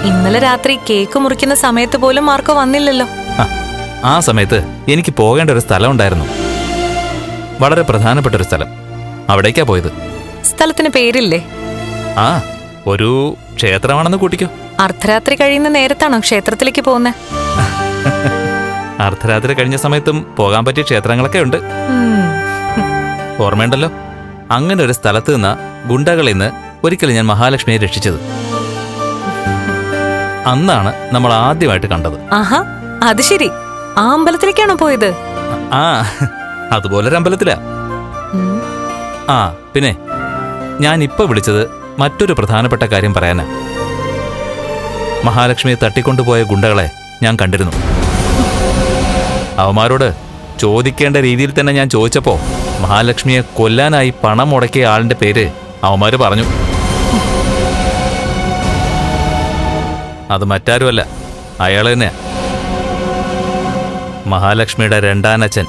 ഇന്നലെ രാത്രി കേക്ക് മുറിക്കുന്ന സമയത്ത് പോലും മാർക്കോ വന്നില്ലല്ലോ. ആ സമയത്ത് എനിക്ക് പോകേണ്ട ഒരു സ്ഥലം ഉണ്ടായിരുന്നു, വളരെ പ്രധാനപ്പെട്ട ഒരു സ്ഥലം. അവിടേക്കാ പോയത്. സ്ഥലത്തിന് പേരില്ലേ? ആ, ഒരു ക്ഷേത്രമാണെന്ന് കൂട്ടിക്കോ. അർദ്ധരാത്രി കഴിയുന്ന നേരത്താണോ ക്ഷേത്രത്തിലേക്ക് പോകുന്നത്? അർദ്ധരാത്രി കഴിഞ്ഞ സമയത്തും പോകാൻ പറ്റിയ ക്ഷേത്രങ്ങളൊക്കെ ഉണ്ട്. ഓർമ്മയുണ്ടല്ലോ, അങ്ങനെ ഒരു സ്ഥലത്ത് നിന്ന ഗുണ്ടകളിൽ നിന്ന് ഒരിക്കലും ഞാൻ മഹാലക്ഷ്മിയെ രക്ഷിച്ചത്. അന്നാണ് നമ്മൾ ആദ്യമായിട്ട് കണ്ടത്. ആഹാ, അത് ശരി. ആ അമ്പലത്തിലേക്കാണോ പോയത്? ആ, അതുപോലൊരു അമ്പലത്തിലാ. ആ, പിന്നെ ഞാൻ ഇപ്പൊ വിളിച്ചത് മറ്റൊരു പ്രധാനപ്പെട്ട കാര്യം പറയാനാ. മഹാലക്ഷ്മിയെ തട്ടിക്കൊണ്ടുപോയ ഗുണ്ടകളെ ഞാൻ കണ്ടിരുന്നു. അവന്മാരോട് ചോദിക്കേണ്ട രീതിയിൽ തന്നെ ഞാൻ ചോദിച്ചപ്പോ മഹാലക്ഷ്മിയെ കൊല്ലാനായി പണം മുടക്കിയ ആളിന്റെ പേര് അവന്മാര് പറഞ്ഞു. അത് മറ്റാരുമല്ല, അയാൾ തന്നെ, മഹാലക്ഷ്മിയുടെ രണ്ടാനച്ഛൻ,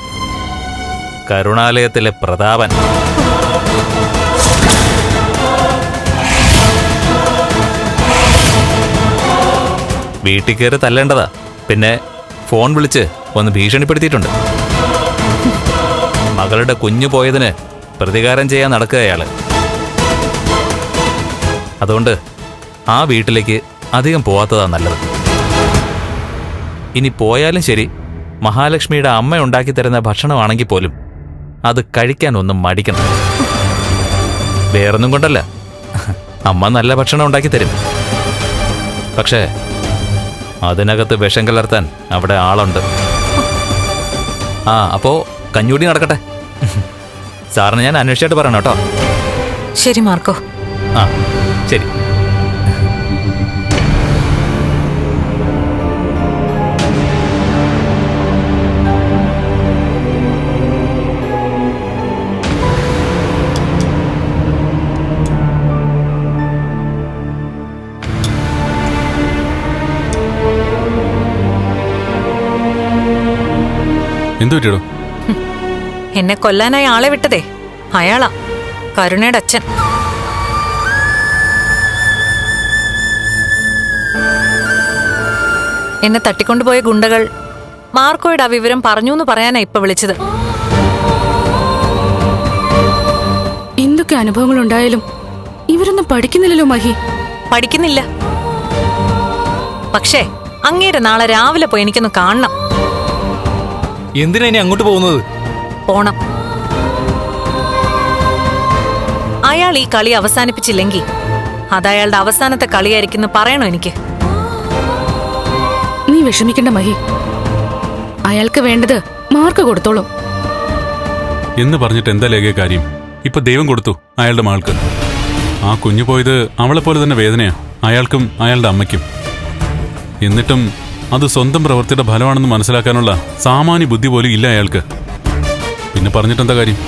കരുണാലയത്തിലെ പ്രതാപൻ. വീട്ടിൽ കയറി തല്ലേണ്ടതാ, പിന്നെ ഫോൺ വിളിച്ച് ഒന്ന് ഭീഷണിപ്പെടുത്തിയിട്ടുണ്ട്. മകളുടെ കുഞ്ഞു പോയതിന് പ്രതികാരം ചെയ്യാൻ നടക്കുക അയാള്. അതുകൊണ്ട് ആ വീട്ടിലേക്ക് അധികം പോവാത്തതാ നല്ലത്. ഇനി പോയാലും ശരി, മഹാലക്ഷ്മിയുടെ അമ്മ ഉണ്ടാക്കി തരുന്ന ഭക്ഷണമാണെങ്കിൽ പോലും അത് കഴിക്കാൻ ഒന്നും മടിക്കണം. വേറൊന്നും കൊണ്ടല്ല, അമ്മ നല്ല ഭക്ഷണം ഉണ്ടാക്കി തരും. പക്ഷേ അതിനകത്ത് വിഷം കലർത്താൻ അവിടെ ആളുണ്ട്. ആ, അപ്പോ കഞ്ഞൂടി നടക്കട്ടെ. സാറിന് ഞാൻ അന്വേഷിച്ചിട്ട് പറയണം കേട്ടോ. ശരി മാർക്കോ. ആ, ശരി. എന്തു പറ്റിയോ? എന്നെ കൊല്ലാനായി ആളെ വിട്ടതേ അയാളാ, കരുണയുടെ അച്ഛൻ. എന്നെ തട്ടിക്കൊണ്ടുപോയ ഗുണ്ടകൾ മാർക്കോയുടെ ആ വിവരം പറഞ്ഞു എന്ന് പറയാനാ ഇപ്പൊ വിളിച്ചത്. എന്തൊക്കെ അനുഭവങ്ങൾ ഉണ്ടായാലും ഇവരൊന്നും പഠിക്കുന്നില്ലല്ലോ മഹി. പഠിക്കുന്നില്ല, പക്ഷേ അങ്ങേരെ നാളെ രാവിലെ പോയി എനിക്കൊന്ന് കാണണം. എന്തിനാ ഇനി അങ്ങോട്ട് പോകുന്നത്? പോണം. അയാൾ ഈ കളി അവസാനിപ്പിച്ചില്ലെങ്കിൽ അതയാളുടെ അവസാനത്തെ കളിയായിരിക്കും പറയണോ എനിക്ക്? നീ വിഷമിക്കണ്ട മഹി, അയാൾക്ക് വേണ്ടത് മാർക്ക് കൊടുത്തോളും എന്ന് പറഞ്ഞിട്ട് എന്താ ലേഖ കാര്യം? ഇപ്പൊ ദൈവം കൊടുത്തു അയാളുടെ മകൾക്ക്. ആ കുഞ്ഞു പോയത് അവളെ പോലെ തന്നെ വേദനയാ അയാൾക്കും അയാളുടെ അമ്മയ്ക്കും. എന്നിട്ടും അത് സ്വന്തം പ്രവൃത്തിയുടെ ഫലമാണെന്ന് മനസ്സിലാക്കാനുള്ള സാമാന്യ ബുദ്ധി പോലും ഇല്ല അയാൾക്ക്. പിന്നെ പറഞ്ഞിട്ടെന്താ കാര്യം?